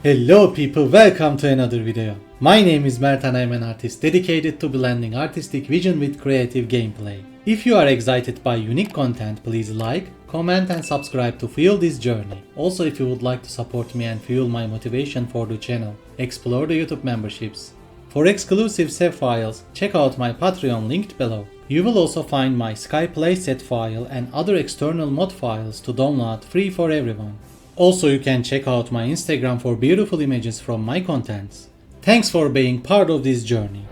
Hello people, welcome to another video. My name is Mert and I'm an artist dedicated to blending artistic vision with creative gameplay. If you are excited by unique content, please like, comment and subscribe to fuel this journey. Also, if you would like to support me and fuel my motivation for the channel, explore the YouTube memberships. For exclusive save files, check out my Patreon linked below. You will also find my Sky playset file and other external mod files to download free for everyone. Also, you can check out my Instagram for beautiful images from my contents. Thanks for being part of this journey.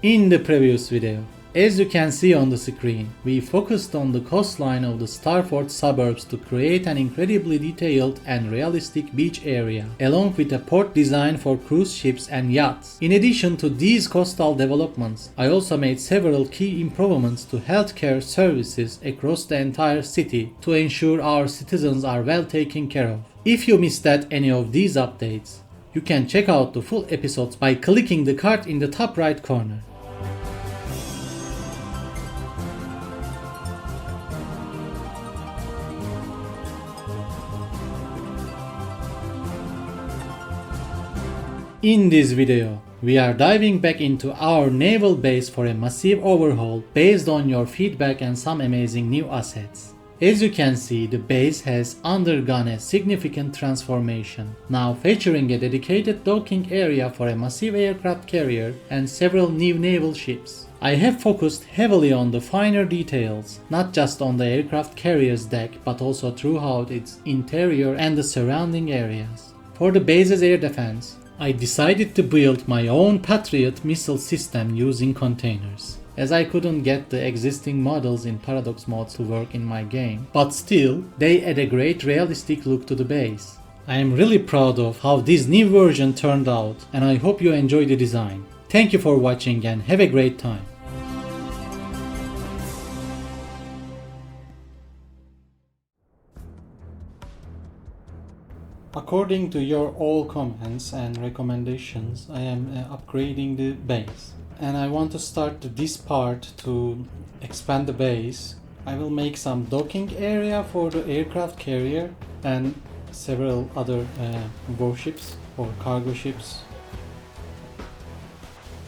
In the previous video, as you can see on the screen, we focused on the coastline of the Starfort suburbs to create an incredibly detailed and realistic beach area, along with a port designed for cruise ships and yachts. In addition to these coastal developments, I also made several key improvements to healthcare services across the entire city to ensure our citizens are well taken care of. If you missed any of these updates, you can check out the full episodes by clicking the card in the top right corner. In this video, we are diving back into our naval base for a massive overhaul based on your feedback and some amazing new assets. As you can see, the base has undergone a significant transformation, now featuring a dedicated docking area for a massive aircraft carrier and several new naval ships. I have focused heavily on the finer details, not just on the aircraft carrier's deck, but also throughout its interior and the surrounding areas. For the base's air defense, I decided to build my own Patriot missile system using containers, as I couldn't get the existing models in Paradox mode to work in my game, but still, they add a great realistic look to the base. I am really proud of how this new version turned out, and I hope you enjoy the design. Thank you for watching and have a great time. According to your all comments and recommendations, I am upgrading the base. And I want to start this part to expand the base. I will make some docking area for the aircraft carrier and several other warships or cargo ships.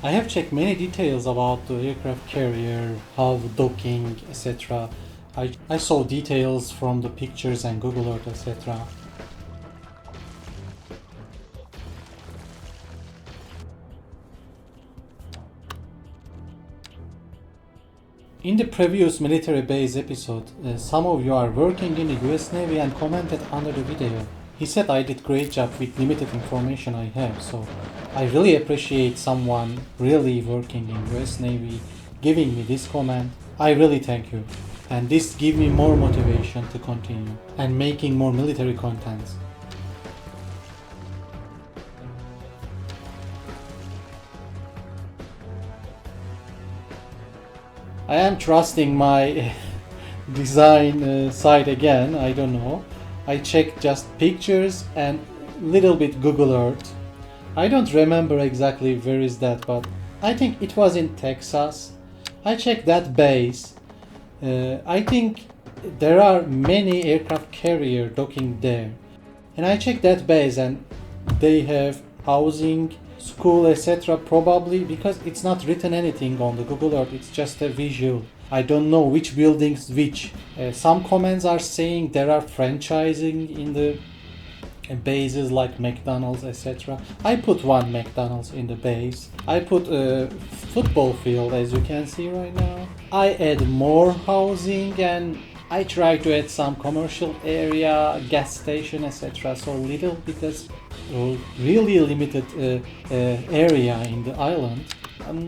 I have checked many details about the aircraft carrier, how docking, etc. I saw details from the pictures and Google Earth, etc. In the previous military base episode, some of you are working in the US Navy and commented under the video. He said I did great job with limited information I have, so I really appreciate someone really working in US Navy giving me this comment. I really thank you, and this gives me more motivation to continue and making more military content. I am trusting my design site again, I don't know. I checked just pictures and little bit Google Earth. I don't remember exactly where is that, but I think it was in Texas. I checked that base. I think there are many aircraft carrier docking there. And I checked that base and they have housing, school, etc. probably, because it's not written anything on the Google Earth, it's just a visual. I don't know which buildings which. Some comments are saying there are franchising in the bases like McDonald's, etc. I put one McDonald's in the base. I put a football field, as you can see right now. I add more housing and I try to add some commercial area, gas station, etc. So little, because really limited area in the island.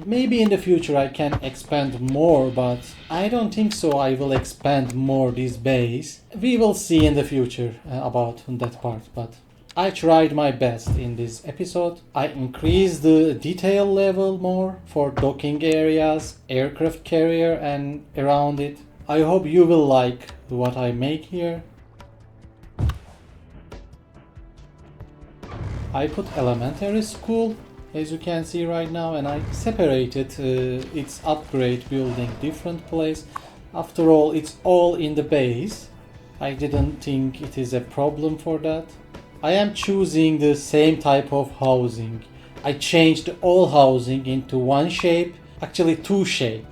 Maybe in the future I can expand more, but I don't think so I will expand more this base. We will see in the future about that part, but I tried my best in this episode. I increased the detail level more for docking areas, aircraft carrier and around it. I hope you will like what I make here. I put elementary school, as you can see right now, and I separated its upgrade building different place. After all, it's all in the base. I didn't think it is a problem for that. I am choosing the same type of housing. I changed all housing into one shape, actually two shape.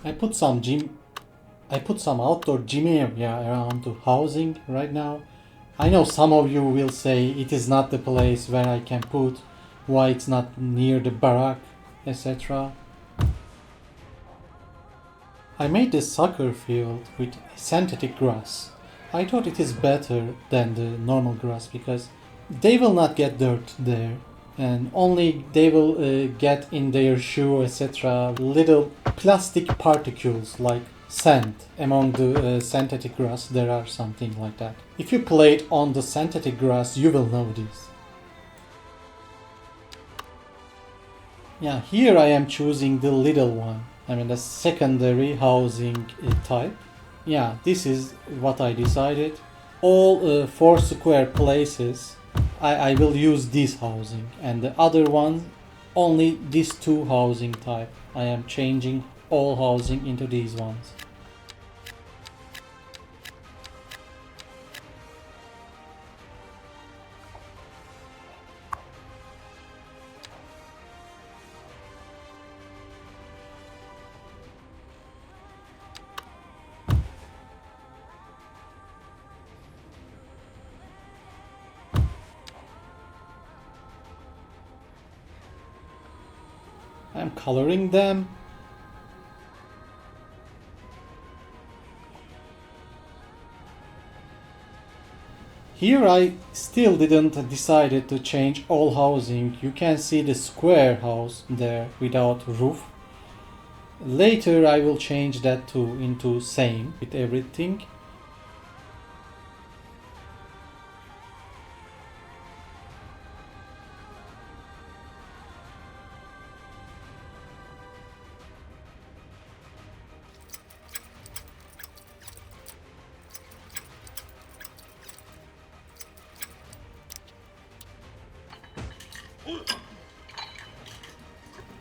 I put some outdoor gym area around the housing right now. I know some of you will say it is not the place where I can put, why it's not near the barrack, etc. I made this soccer field with synthetic grass. I thought it is better than the normal grass because they will not get dirt there, and only they will get in their shoe, etc. little plastic particles like sand. Among the synthetic grass there are something like that. If you play it on the synthetic grass, you will know this. Yeah, here I am choosing the little one. I mean the secondary housing type. Yeah, this is what I decided. All 4 square places I will use this housing, and the other one only these 2 housing type. I am changing all housing into these ones. I'm coloring them. Here I still didn't decided to change all housing. You can see the square house there without roof. Later I will change that too into same with everything.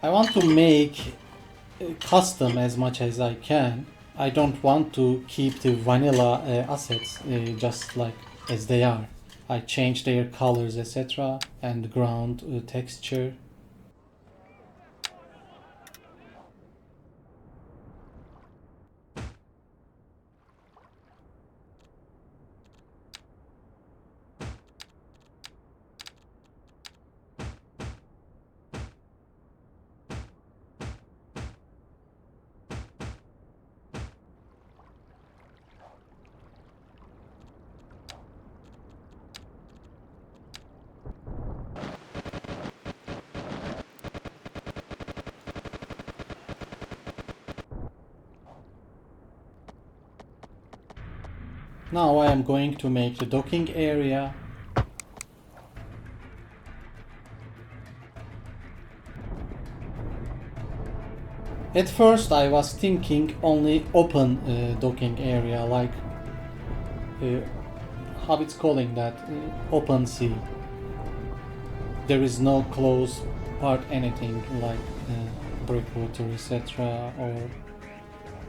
I want to make custom as much as I can. I don't want to keep the vanilla assets just like as they are. I change their colors, etc. and ground texture. Now I am going to make the docking area. At first I was thinking only open docking area, like how it's calling that, open sea. There is no closed part, anything like Breakwater, etc. or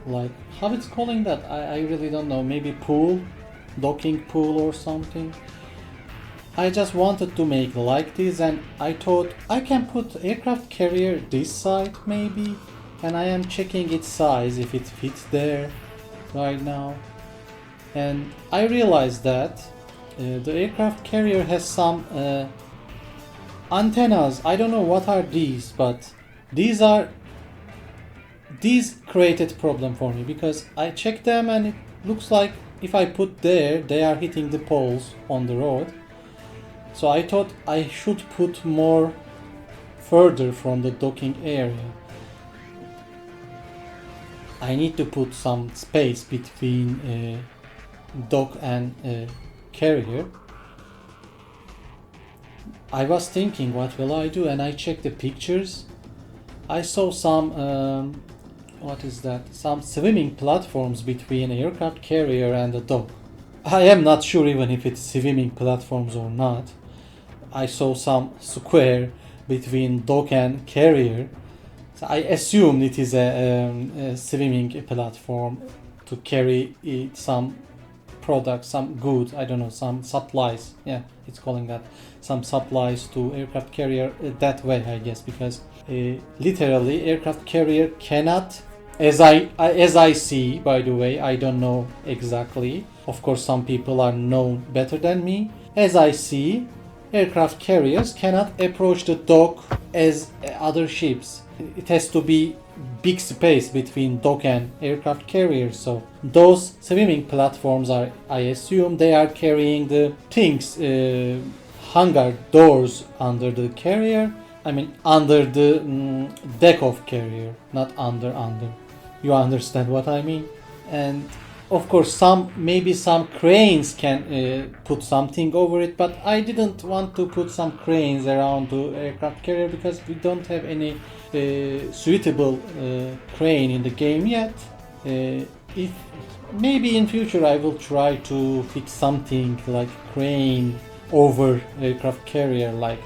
like how it's calling that, I really don't know, maybe pool, docking pool or something. I just wanted to make like this, and I thought I can put aircraft carrier this side maybe, and I am checking its size if it fits there. right now. And I realized that the aircraft carrier has some antennas. I don't know what are these, but these created problem for me because I checked them and it looks like if I put there, they are hitting the poles on the road. So I thought I should put more further from the docking area. I need to put some space between dock and carrier. I was thinking, what will I do? And I checked the pictures. I saw some what is that? Some swimming platforms between aircraft carrier and the dock. I am not sure even if it's swimming platforms or not. I saw some square between dock and carrier. So I assumed it is a swimming platform to carry some products, some goods, I don't know, some supplies. Yeah, it's calling that some supplies to aircraft carrier that way, I guess, because literally aircraft carrier cannot, as I see, by the way, I don't know exactly. Of course, some people are known better than me. As I see, aircraft carriers cannot approach the dock as other ships. It has to be big space between dock and aircraft carriers. So those swimming platforms are, I assume, they are carrying the things, hangar doors under the carrier. I mean under the deck of carrier, not under. You understand what I mean? And of course, maybe some cranes can put something over it, but I didn't want to put some cranes around the aircraft carrier because we don't have any suitable crane in the game yet. If maybe in future I will try to fix something like crane over aircraft carrier, like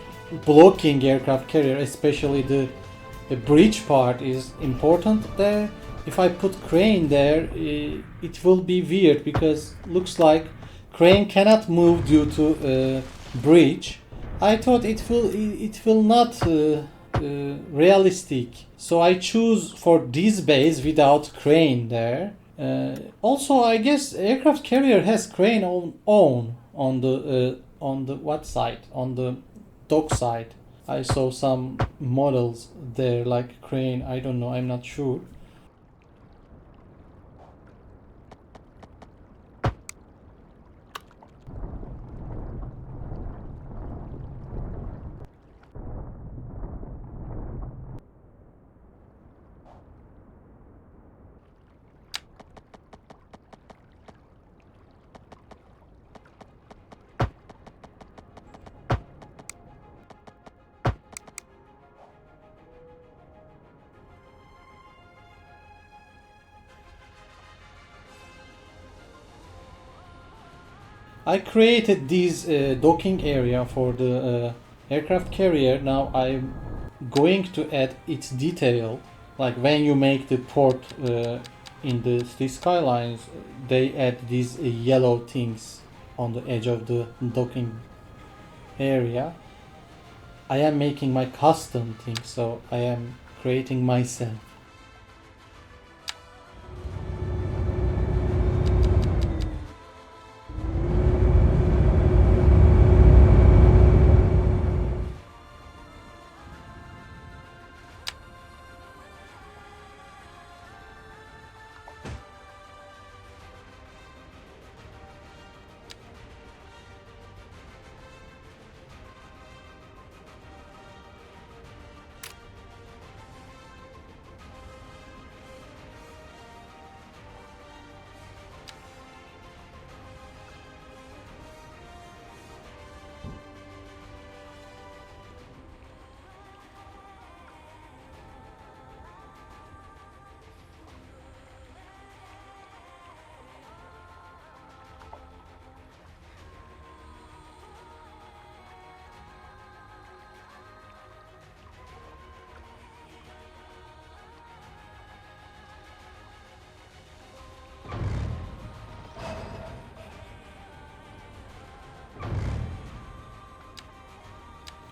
blocking aircraft carrier, especially the bridge part is important there. If I put crane there, it will be weird because looks like crane cannot move due to bridge. I thought it will not realistic. So I choose for this base without crane there. Also, I guess aircraft carrier has crane on the what side? On the dock side. I saw some models there like crane. I don't know. I'm not sure. I created this docking area for the aircraft carrier. Now I'm going to add its detail. Like when you make the port in the Skylines, they add these yellow things on the edge of the docking area. I am making my custom thing, so I am creating myself.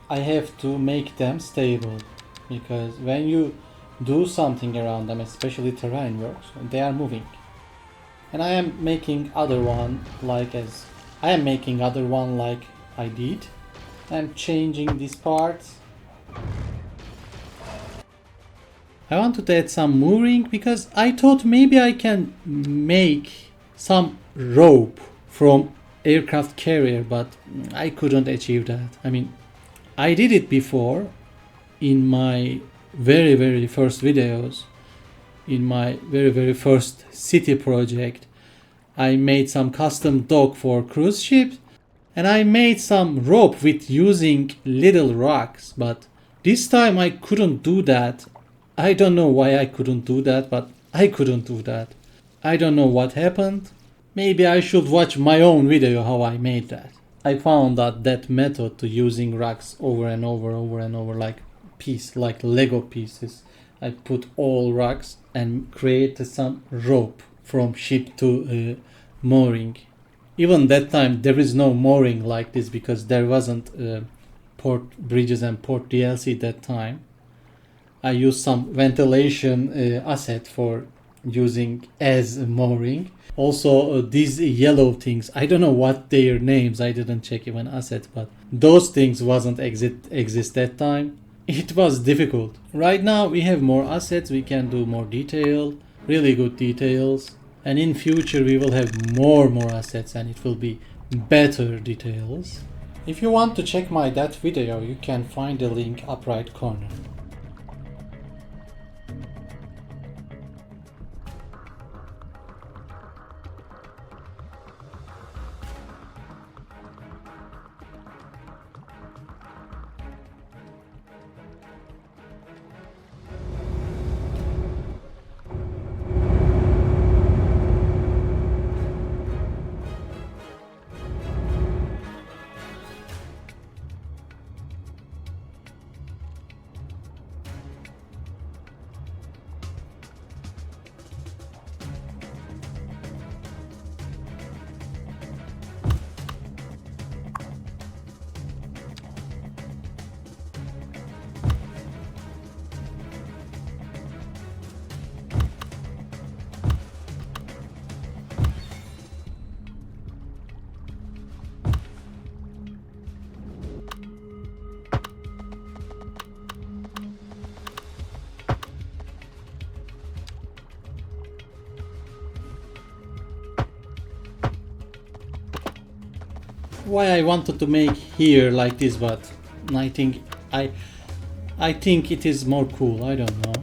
I have to make them stable because when you do something around them, especially terrain works, they are moving. And I am making other one like I did. I'm changing this part. I wanted to add some mooring because I thought maybe I can make some rope from aircraft carrier, but I couldn't achieve that. I mean, I did it before in my very first videos, in my very first city project. I made some custom dock for cruise ships, and I made some rope with using little rocks, but this time I couldn't do that. I don't know why I couldn't do that, but I couldn't do that. I don't know what happened. Maybe I should watch my own video how I made that. I found that method to using rocks over and over like Lego pieces. I put all rocks and created some rope from ship to mooring. Even that time there is no mooring like this because there wasn't port bridges and port DLC that time. I used some ventilation asset for using as mooring. Also these yellow things, I don't know what their names, I didn't check even asset, but those things wasn't exist that time. It was difficult. Right now we have more assets, we can do more detail, really good details, and in future we will have more assets and it will be better details. If you want to check my that video, you can find the link up right corner. Why I wanted to make here like this, but I think it is more cool. I don't know.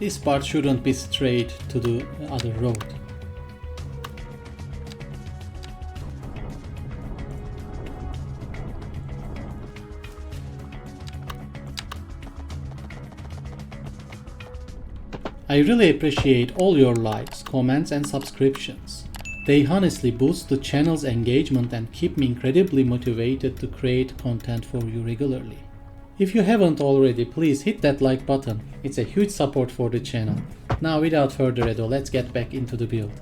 This part shouldn't be straight to the other road. I really appreciate all your likes, comments and subscriptions. They honestly boost the channel's engagement and keep me incredibly motivated to create content for you regularly. If you haven't already, please hit that like button. It's a huge support for the channel. Now without further ado, let's get back into the build.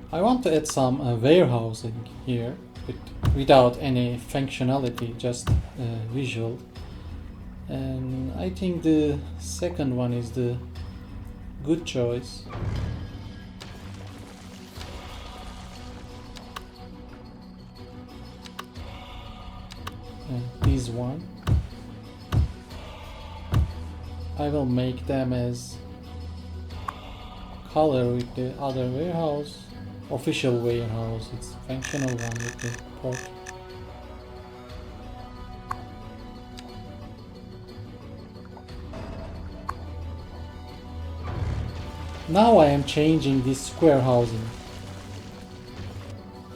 I want to add some warehousing here without any functionality, just visual. And I think the second one is the good choice. And this one, I will make them as color with the other warehouse, official warehouse. It's functional one with the port. Now I am changing this square housing,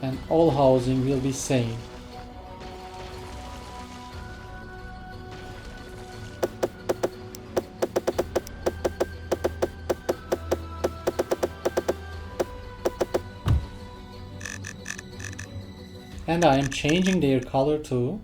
and all housing will be same. And I am changing their color too.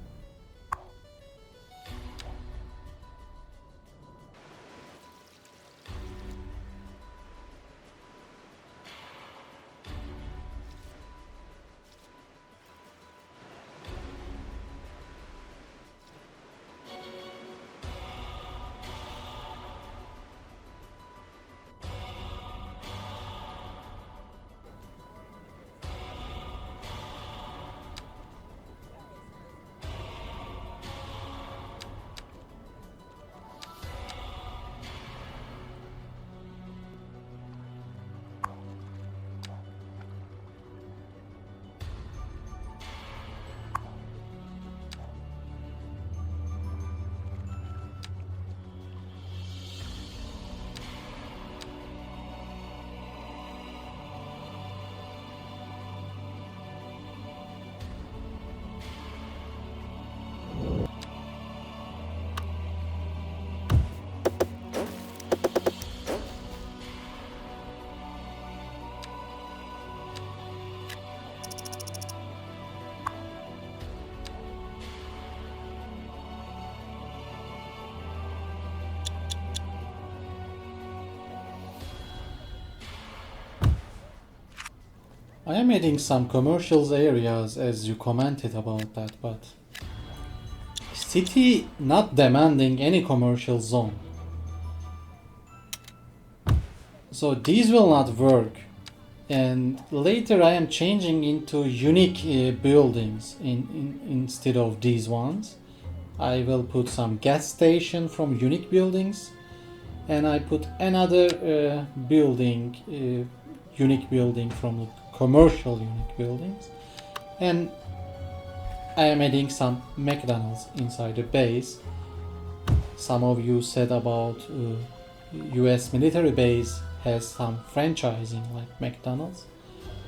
I am adding some commercial areas as you commented about that, but city not demanding any commercial zone. So these will not work. And later I am changing into unique buildings instead of these ones. I will put some gas station from unique buildings, and I put another building, unique building from the commercial unique buildings, and I am adding some McDonald's inside the base. Some of you said about US military base has some franchising like McDonald's,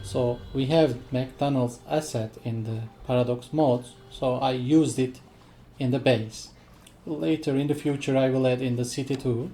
so we have McDonald's asset in the Paradox mods, so I used it in the base. Later in the future I will add in the city too.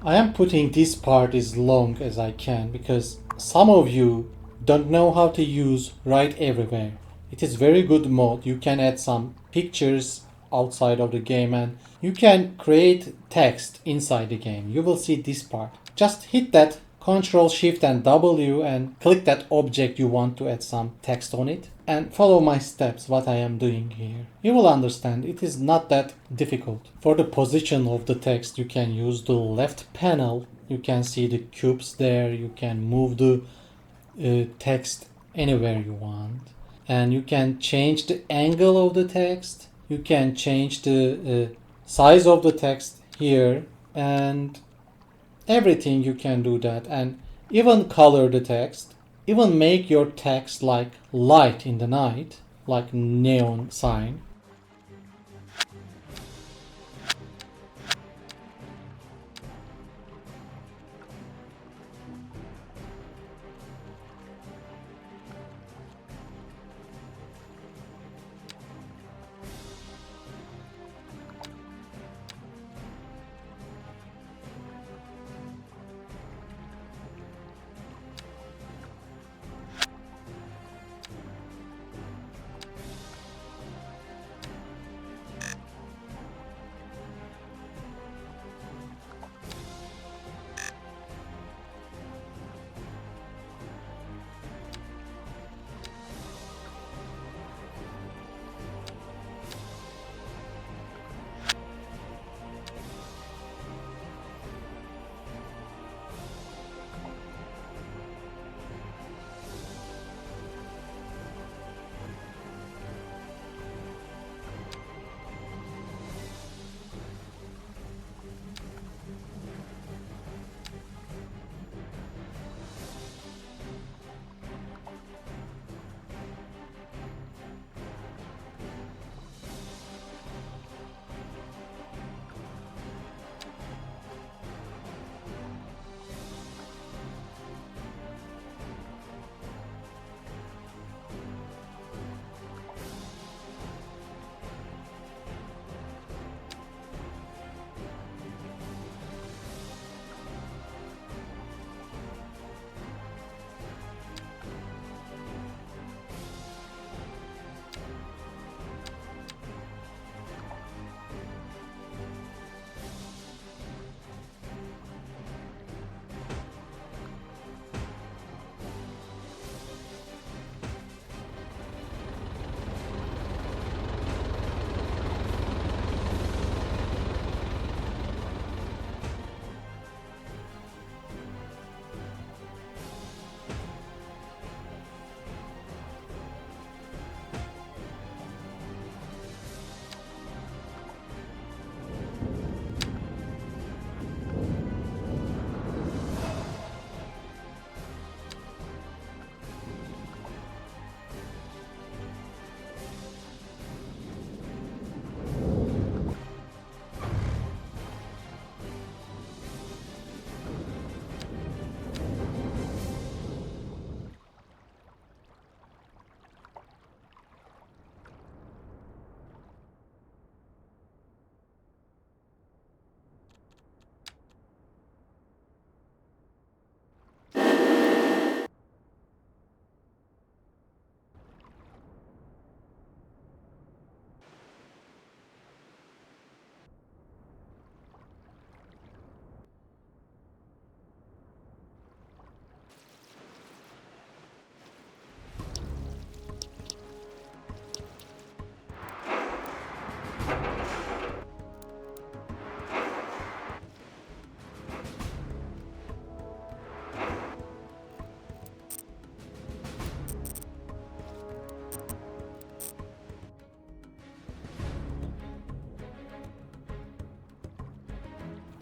I am putting this part as long as I can because some of you don't know how to use Write Everywhere. It is very good mod. You can add some pictures outside of the game and you can create text inside the game. You will see this part. Just hit that Ctrl Shift and W and click that object you want to add some text on it and follow my steps what I am doing here. You will understand it is not that difficult. For the position of the text you can use the left panel. You can see the cubes there. You can move the text anywhere you want and you can change the angle of the text. You can change the size of the text here and everything you can do that and even color the text, even make your text like light in the night, like neon sign.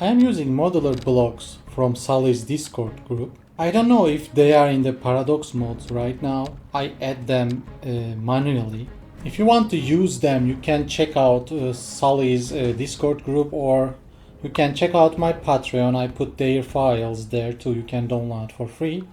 I am using Modular Blocks from Sally's Discord group. I don't know if they are in the Paradox mods right now. I add them manually. If you want to use them, you can check out Sally's Discord group or you can check out my Patreon. I put their files there too. You can download for free.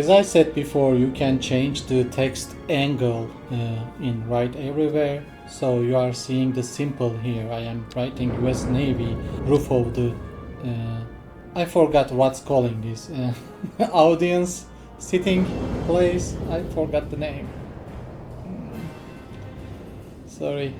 As I said before, you can change the text angle in Write Everywhere. So you are seeing the simple here. I am writing US Navy, roof of the, I forgot what's calling this, audience sitting place. I forgot the name. Sorry.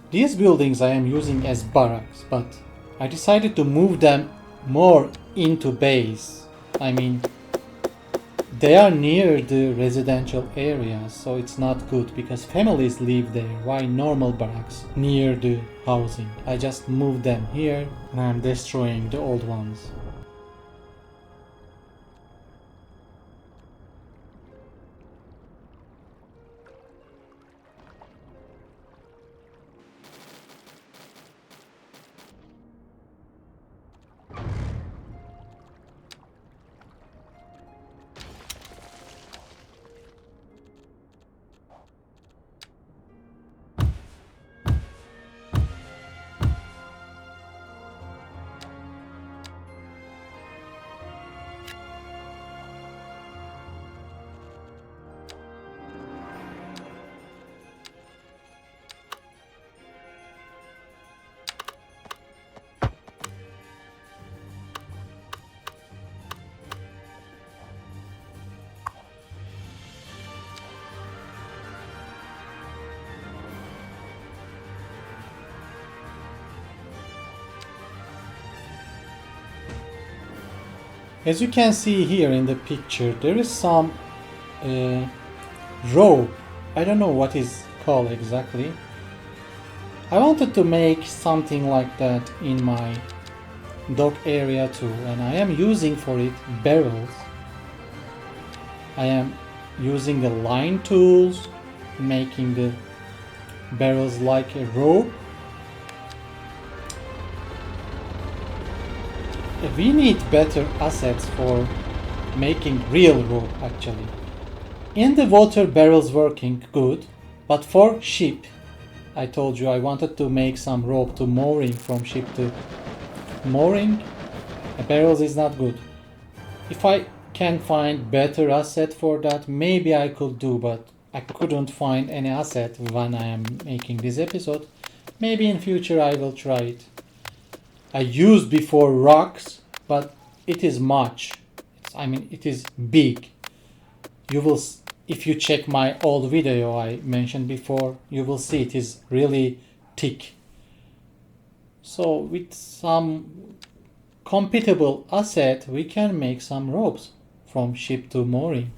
These buildings I am using as barracks, but I decided to move them more into base. I mean, they are near the residential areas, so it's not good because families live there. Why normal barracks near the housing? I just moved them here and I'm destroying the old ones. As you can see here in the picture, there is some rope. I don't know what is called exactly. I wanted to make something like that in my dock area too, and I am using for it barrels. I am using the line tools, making the barrels like a rope. We need better assets for making real rope actually. In the water barrels working good, but for ship, I told you I wanted to make some rope to mooring from ship to mooring. Barrels is not good. If I can find better asset for that, maybe I could do, but I couldn't find any asset when I am making this episode. Maybe in future I will try it. I used before rocks, but it is much. It is big. You will, if you check my old video I mentioned before, you will see it is really thick. So with some compatible asset, we can make some ropes from ship to mooring.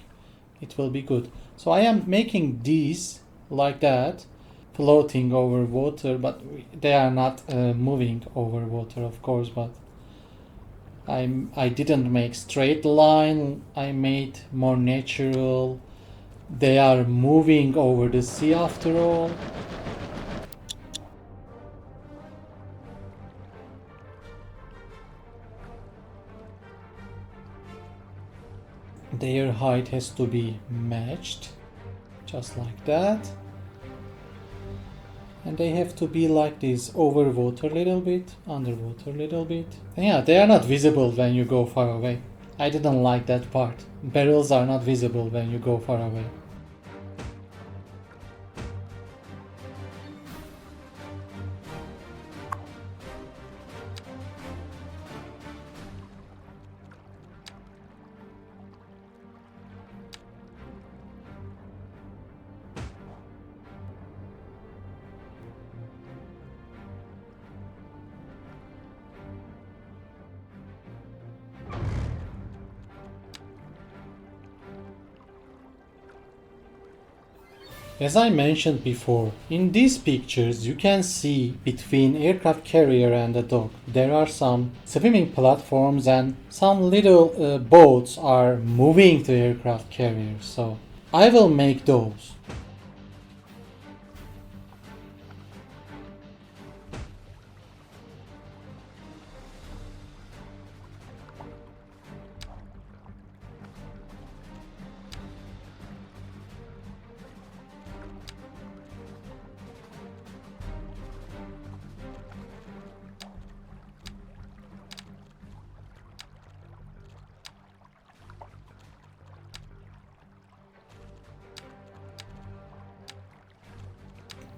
It will be good. So I am making these like that, floating over water, but they are not moving over water, of course, but I didn't make straight line. I made more natural. They are moving over the sea after all. Their height has to be matched, just like that. And they have to be like this, over water a little bit, underwater a little bit. And yeah, they are not visible when you go far away. I didn't like that part. Barrels are not visible when you go far away. As I mentioned before, in these pictures you can see between aircraft carrier and the dock there are some swimming platforms and some little boats are moving to aircraft carrier, so I will make those.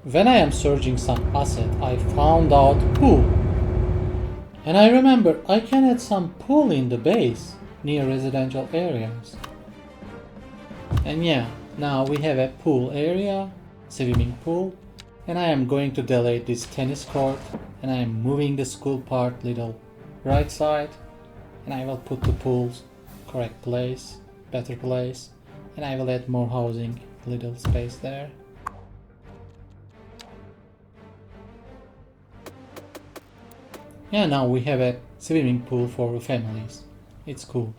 When I am searching some asset, I found out pool. And I remember I can add some pool in the base near residential areas. And yeah, now we have a pool area, swimming pool, and I am going to delete this tennis court and I am moving the school part little right side and I will put the pools correct place, better place, and I will add more housing, little space there. Yeah, now we have a swimming pool for families. It's cool.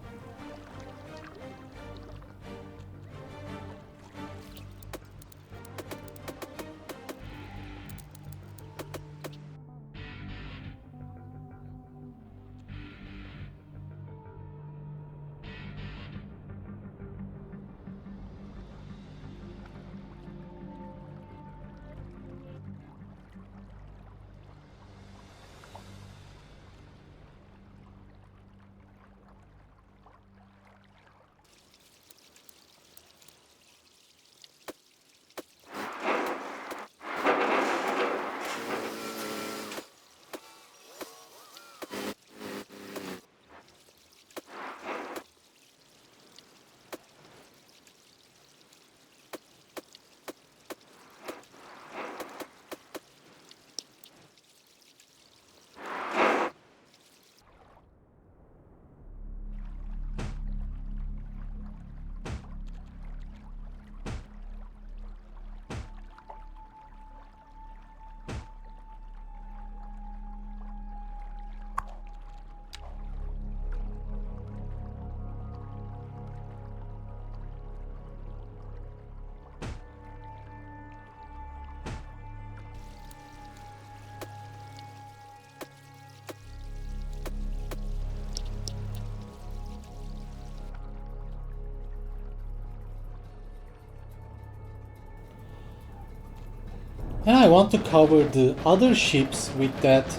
And I want to cover the other ships with that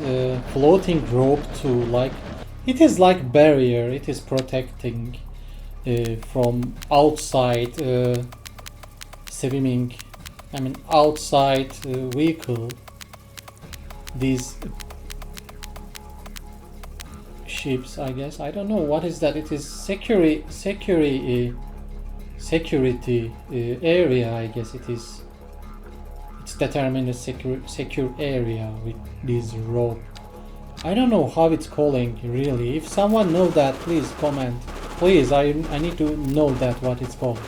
floating rope too. Like, it is like barrier. It is protecting from outside swimming. I mean outside vehicle. These ships, I guess. I don't know what is that. It is security area. I guess it is. It's determined a secure area with this rope. I don't know how it's calling really. If someone knows that, please comment. Please, I need to know that what it's called.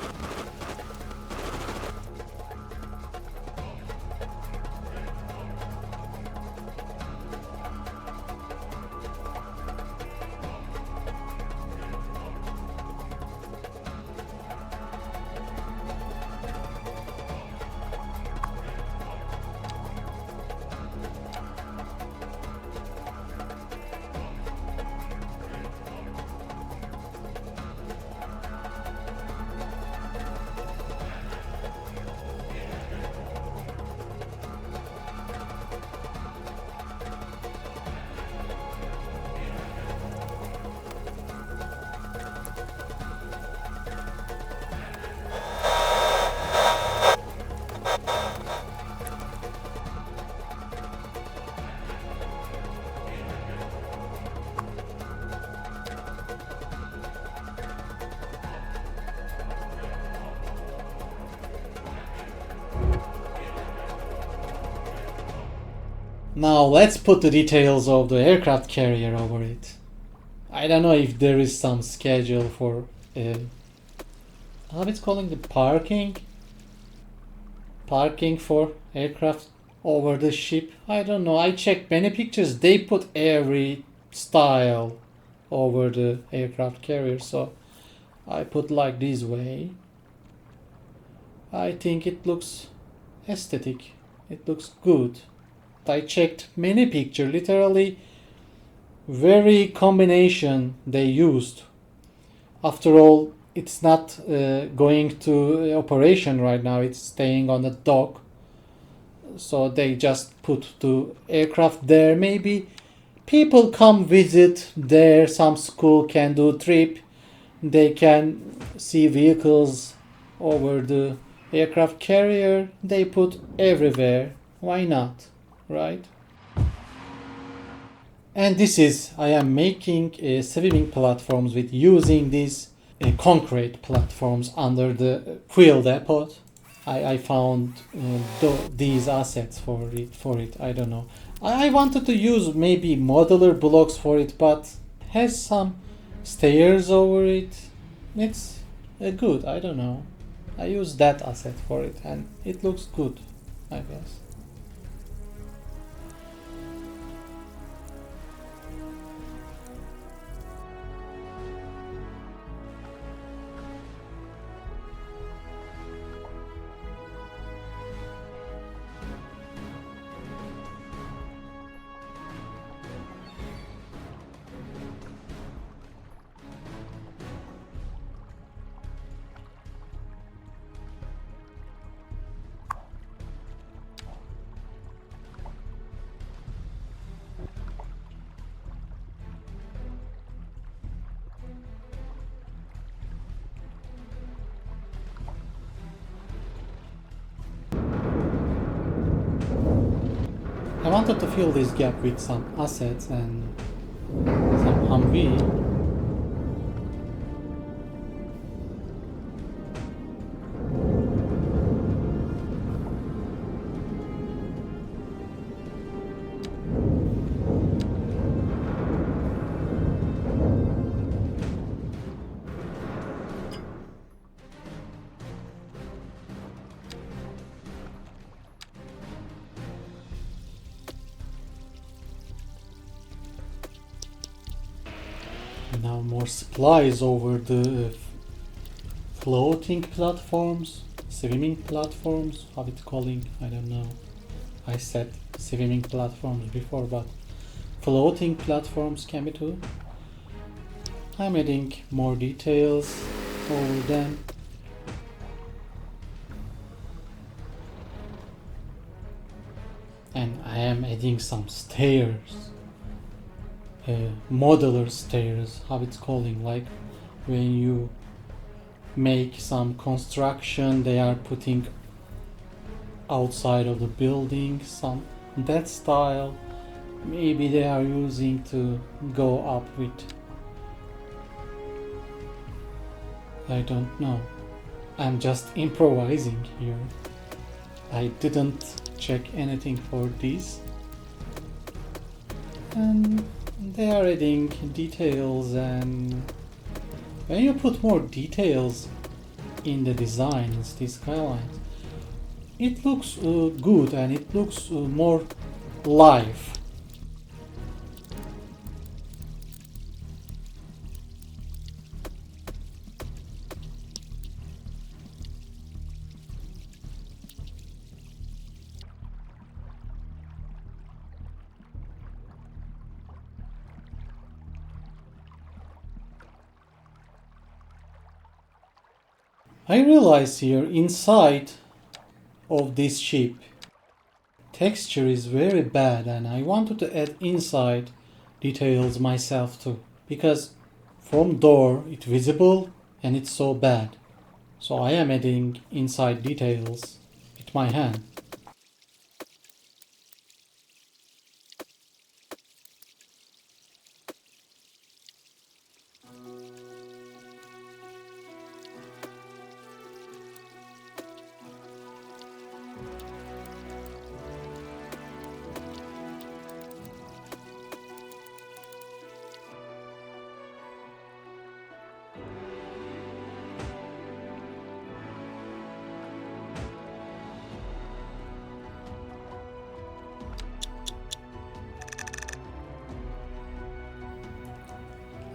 Now let's put the details of the aircraft carrier over it. I don't know if there is some schedule for how it's calling the parking. parking for aircraft over the ship. I don't know. I checked many pictures. They put every style over the aircraft carrier, so I put like this way. I think it looks aesthetic. It looks good. I checked many pictures. Literally, very combination they used. After all, it's not going to operation right now. It's staying on the dock. So they just put the aircraft there. Maybe people come visit there. Some school can do trip. They can see vehicles over the aircraft carrier. They put everywhere. Why not? Right? And this is, I am making swimming platforms with using these concrete platforms under the fuel depot. I found these assets for it. I don't know. I wanted to use maybe modular blocks for it, but has some stairs over it. It's good. I don't know. I use that asset for it, and it looks good, I guess. I wanted to fill this gap with some assets and some Humvee. Now more supplies over the floating platforms, swimming platforms, how it's calling, I don't know. I said swimming platforms before, but floating platforms can be too. I'm adding more details over them. And I am adding some stairs. Modular stairs, how it's calling, like when you make some construction they are putting outside of the building, some that style. Maybe they are using to go up with, I don't know. I'm just improvising here. I didn't check anything for this, and they are adding details, and when you put more details in the designs, these skylines, it looks good and it looks more live. I realize here inside of this ship texture is very bad, and I wanted to add inside details myself too, because from door it's visible and it's so bad. So I am adding inside details with my hand.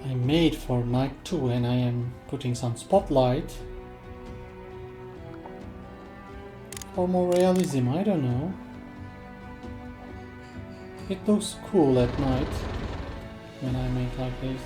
I made for night 2 and I am putting some spotlight for more realism, I don't know. It looks cool at night when I make like this.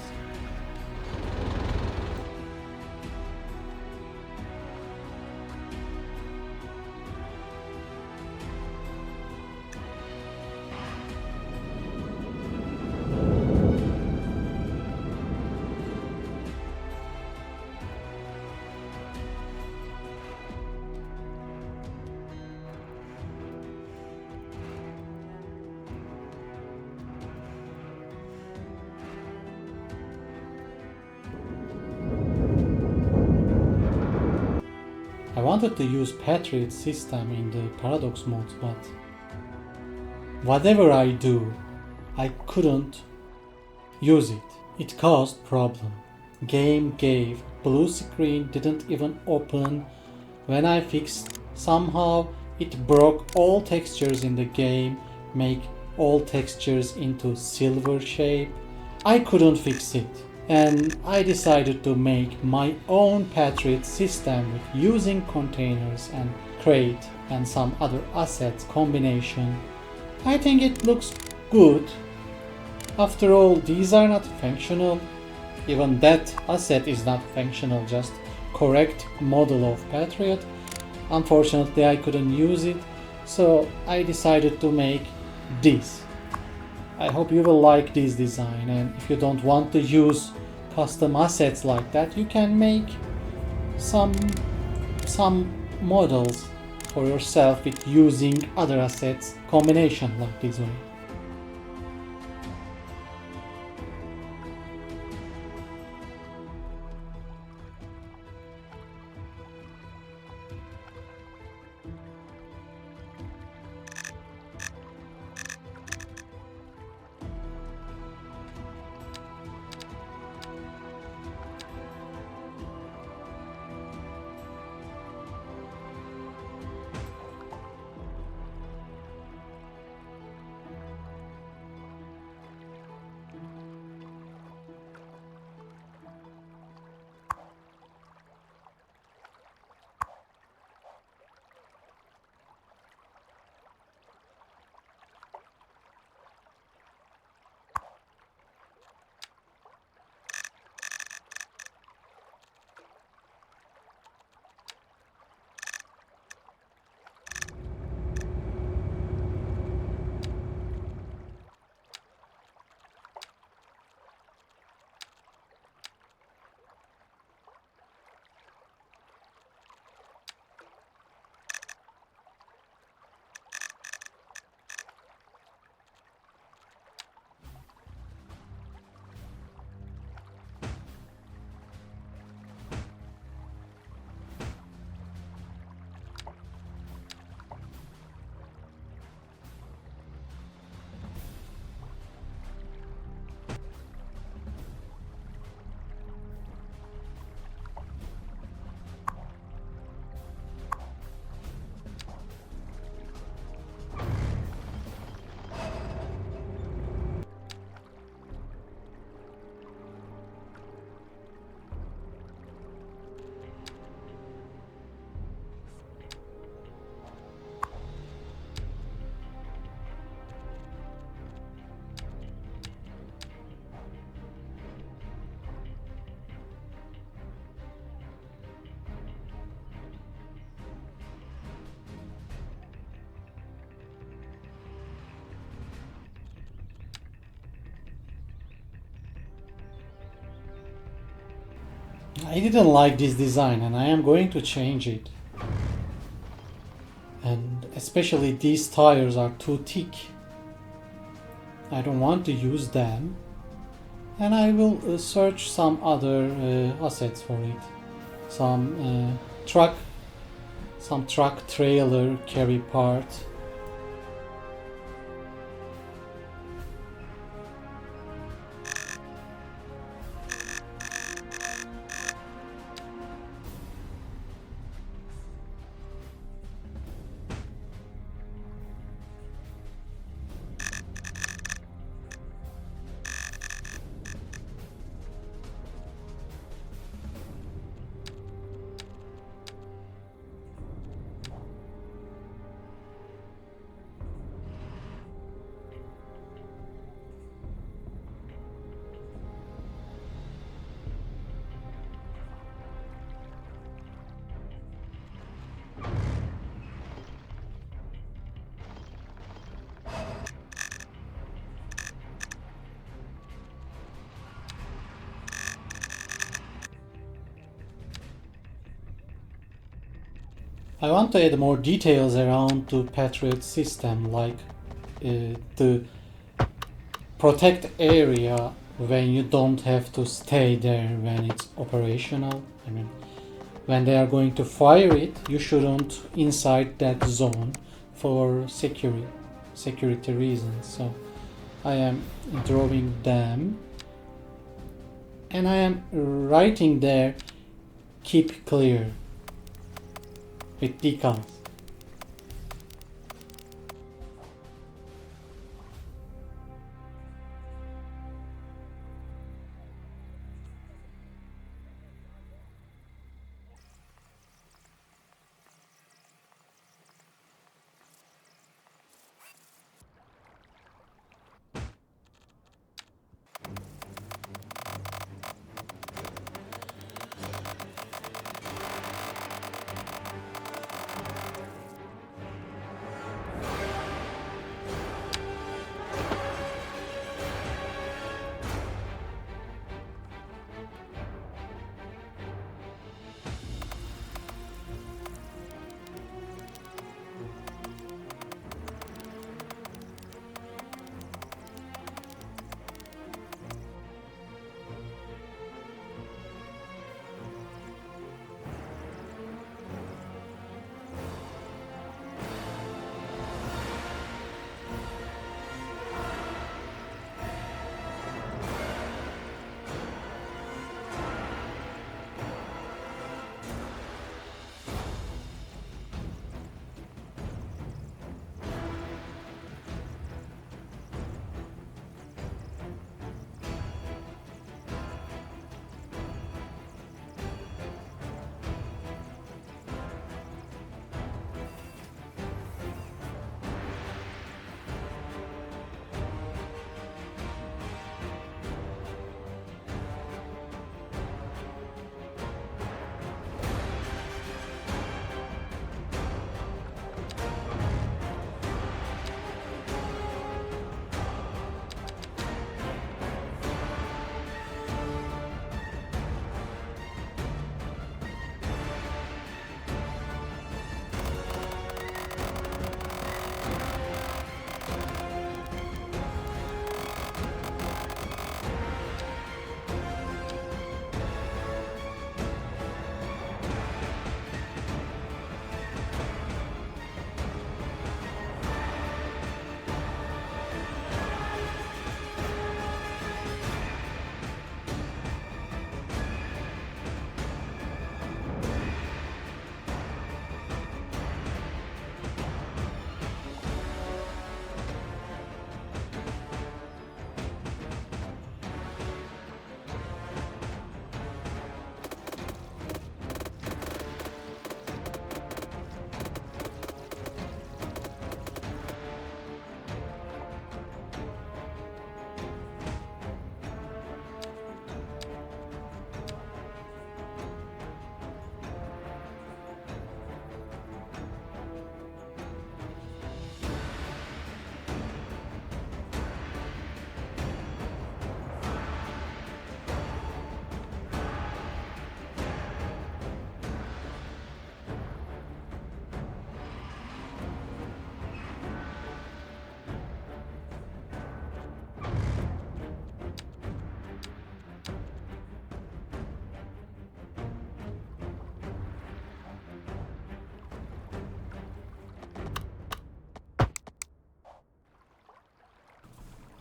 I wanted to use Patriot system in the paradox modes, but whatever I do, I couldn't use it. It caused problem. Game gave blue screen, didn't even open. When I fixed, somehow it broke all textures in the game, make all textures into silver shape. I couldn't fix it. And I decided to make my own Patriot system with using containers and crate and some other assets combination. I think it looks good. After all, these are not functional. Even that asset is not functional, just correct model of Patriot. Unfortunately, I couldn't use it, so I decided to make this. I hope you will like this design, and if you don't want to use custom assets like that, you can make some models for yourself with using other assets combination like this way. I didn't like this design and I am going to change it. And especially these tires are too thick. I don't want to use them. And I will search some other assets for it. Some truck trailer carry part. I want to add more details around the Patriot system, like the protect area when you don't have to stay there when it's operational. I mean, when they are going to fire it, you shouldn't inside that zone for security reasons. So I am drawing them, and I am writing there keep clear with decals.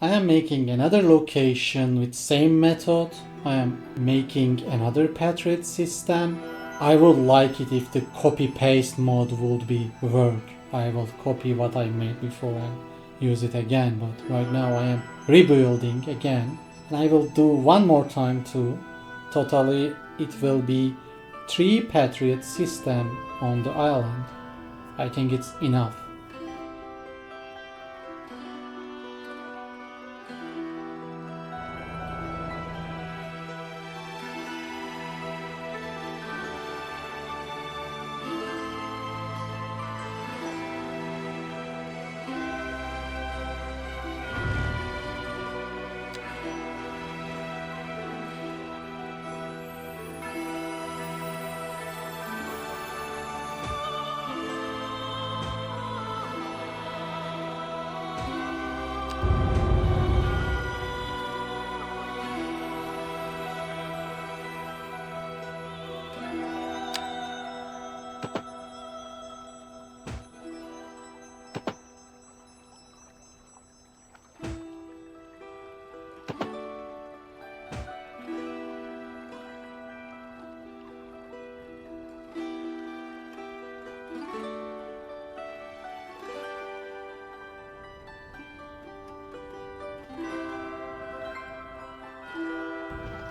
I am making another location with same method. I am making another Patriot system. I would like it if the copy paste mode would be work. I will copy what I made before and use it again, but right now I am rebuilding again, and I will do one more time too. Totally it will be 3 Patriot system on the island. I think it's enough.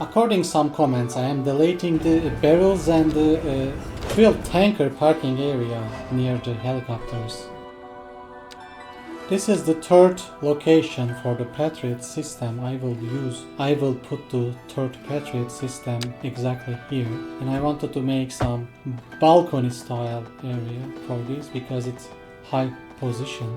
According some comments, I am deleting the barrels and the fuel tanker parking area near the helicopters. This is the third location for the Patriot system I will use. I will put the third Patriot system exactly here. And I wanted to make some balcony style area for this because it's high position.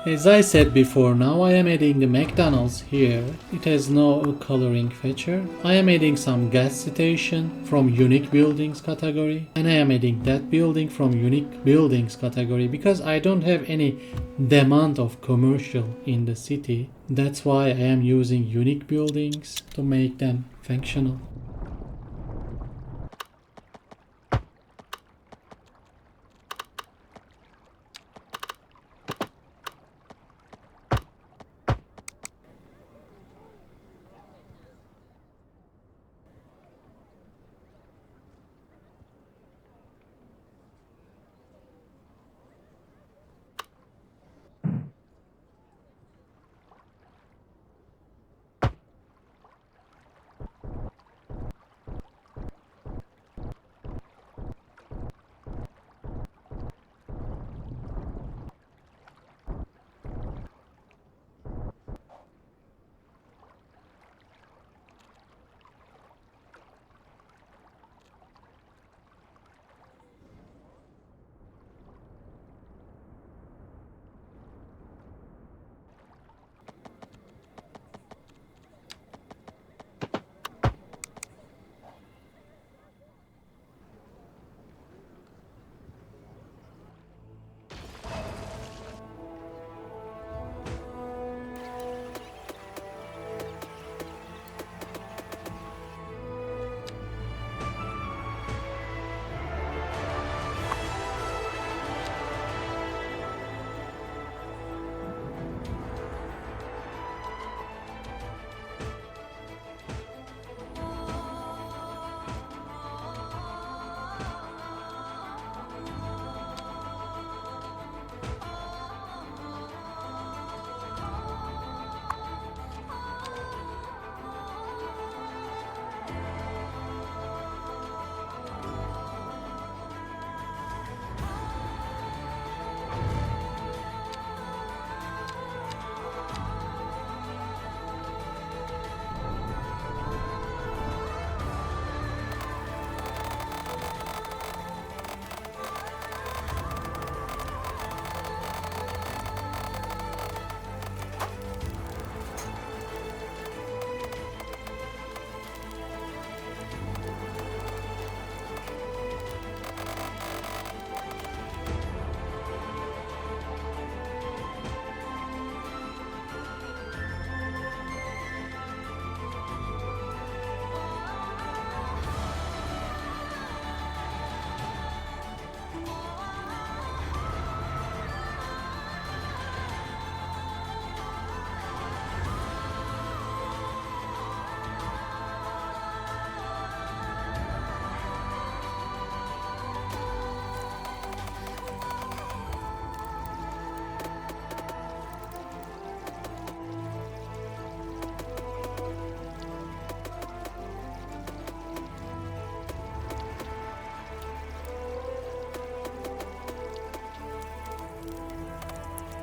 As I said before, now I am adding the McDonald's here. It has no coloring feature. I am adding some gas station from unique buildings category, and I am adding that building from unique buildings category because I don't have any demand of commercial in the city. That's why I am using unique buildings to make them functional.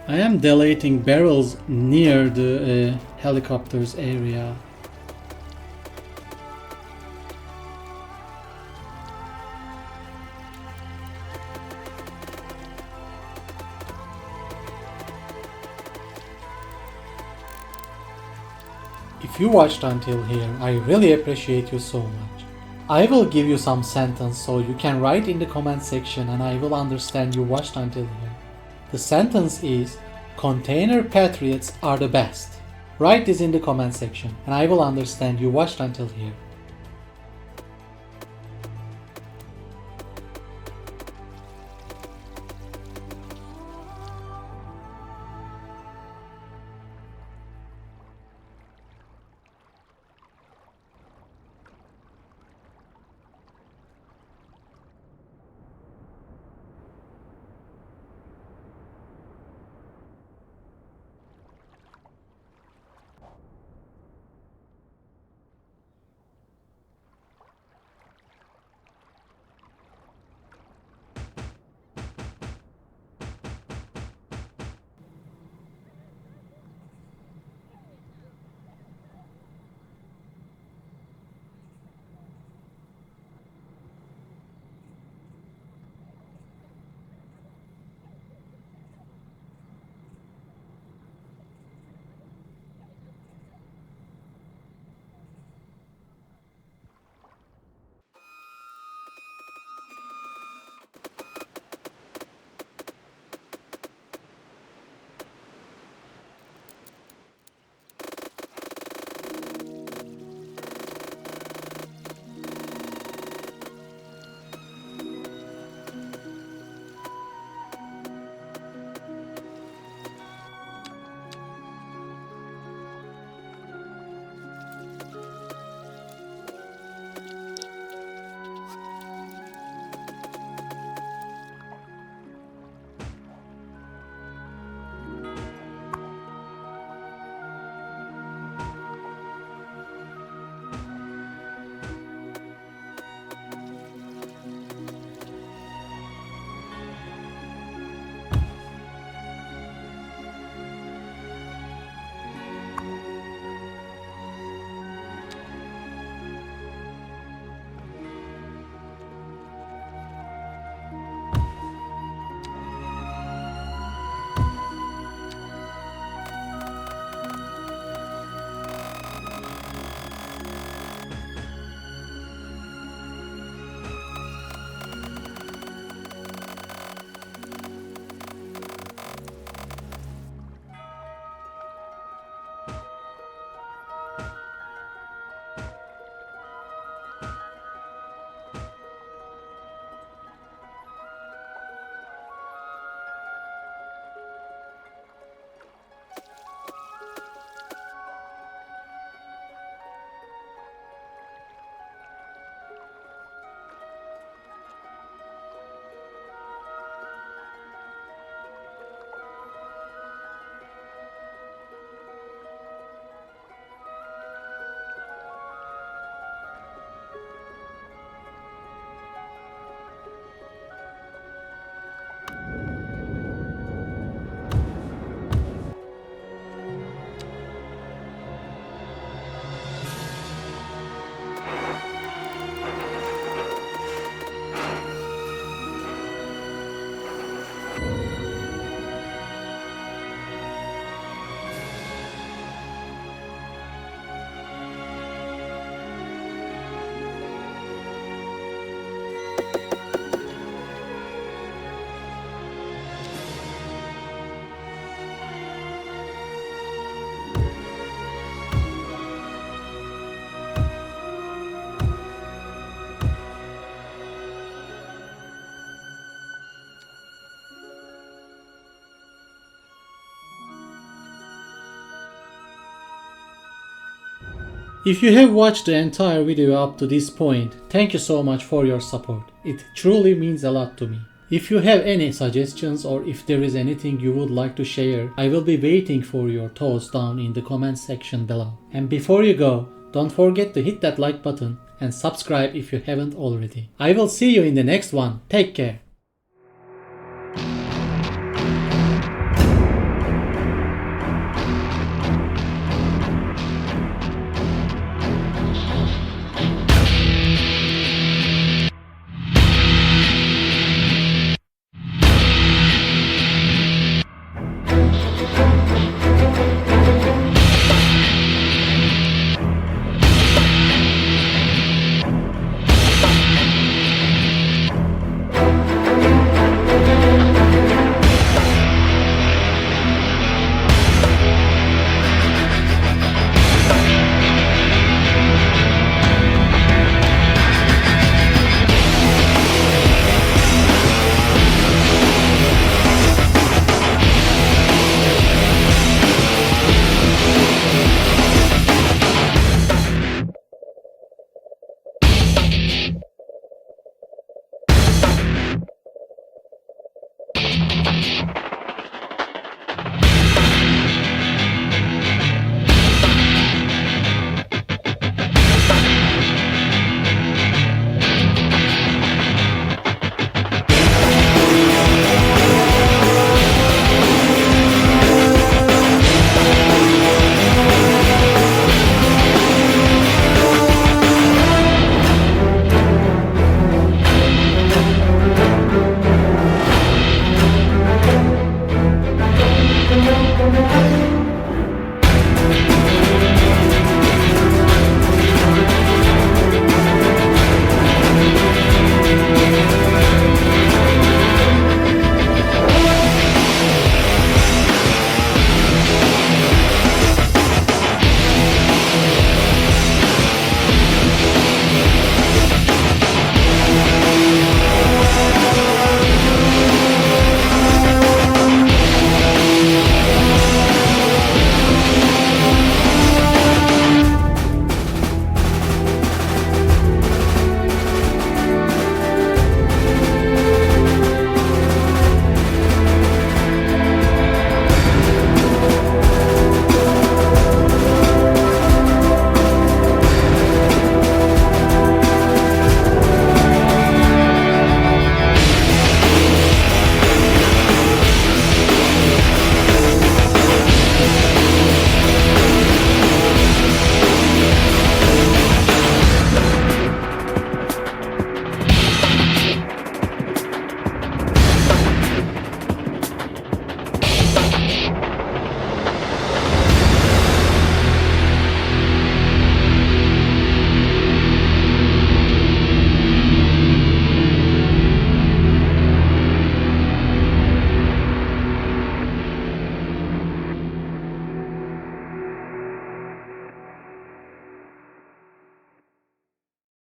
I am deleting barrels near the helicopters area. If you watched until here, I really appreciate you so much. I will give you some sentence so you can write in the comment section and I will understand you watched until here. The sentence is, container Patriots are the best. Write this in the comment section and I will understand you watched until here. If you have watched the entire video up to this point, thank you so much for your support. It truly means a lot to me. If you have any suggestions or if there is anything you would like to share, I will be waiting for your thoughts down in the comment section below. And before you go, don't forget to hit that like button and subscribe if you haven't already. I will see you in the next one. Take care.